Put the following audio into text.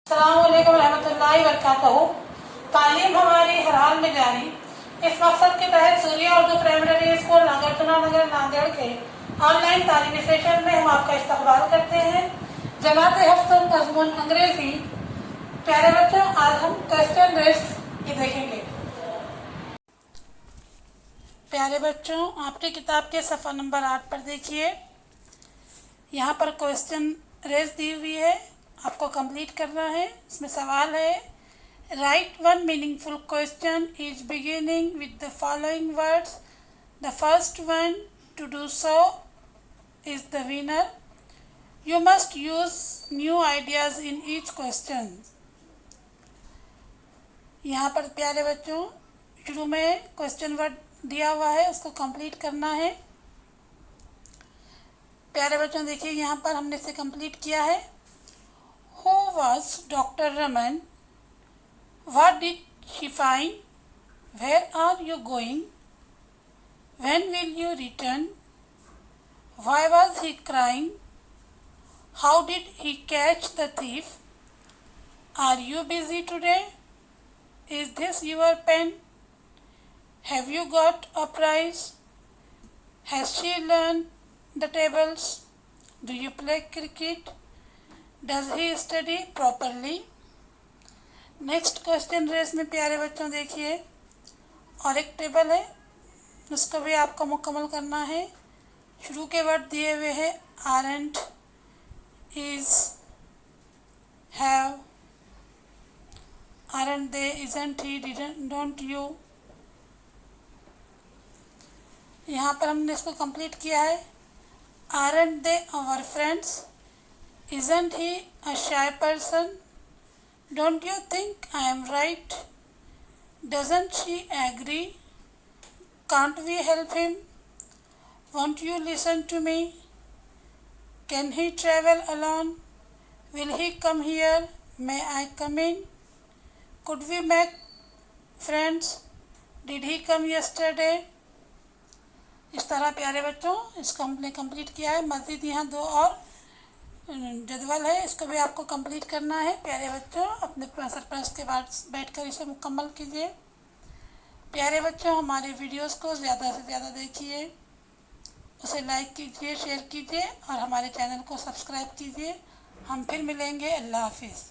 अस्सलामुअलैकुम रहमतुल्लाहि व बरकातहू। तालीम हमारी हर हाल में जारी। इस मकसद के तहत सूर्या उर्दू प्राइमरी स्कूल नागरचुना नगर नांदेड़ के ऑनलाइन तालीमी सेशन में हम आपका इस्तकबाल करते हैं। जमात हफ्तुल मज़मून अंग्रेजी। प्यारे बच्चों, आज हम क्वेश्चन रेस देखेंगे। प्यारे बच्चों, आपकी किताब के सफ़ा नंबर 8 पर देखिए। यहाँ पर क्वेश्चन रेस दी हुई है, आपको कंप्लीट करना है। इसमें सवाल है, right one meaningful question is beginning with the following words. The first one two do so is the winner. You must use new ideas in each question. यहाँ पर प्यारे बच्चों शुरू में क्वेश्चन वर्ड दिया हुआ है, उसको कंप्लीट करना है। प्यारे बच्चों देखिए, यहाँ पर हमने इसे कंप्लीट किया है। Who was Dr. Raman? What did she find? Where are you going? When will you return? Why was he crying? How did he catch the thief? Are you busy today? Is this your pen? Have you got a prize? Has she learned the tables? Do you play cricket? Does he study properly? Next question रेस में प्यारे बच्चों देखिए, और एक table है, उसको भी आपको मुकम्मल करना है। शुरू के वर्ड दिए हुए हैं, aren't, is, have, aren't they, isn't he, don't you. यहाँ पर हमने इसको कंप्लीट किया है। Aren't they our friends? Isn't he a shy person? Don't you think I am right? Doesn't she agree? Can't we help him? Won't you listen to me? Can he travel alone? Will he come here? May I come in? Could we make friends? Did he come yesterday? इस तरह प्यारे बच्चों इसको हमने complete किया है। मज़ीद यहाँ दो और जदवल है, इसको भी आपको कंप्लीट करना है। प्यारे बच्चों अपने सरपंच के बाद बैठकर इसे मुकम्मल कीजिए। प्यारे बच्चों हमारे वीडियोस को ज़्यादा से ज़्यादा देखिए, उसे लाइक कीजिए, शेयर कीजिए और हमारे चैनल को सब्सक्राइब कीजिए। हम फिर मिलेंगे। अल्लाह हाफिज़।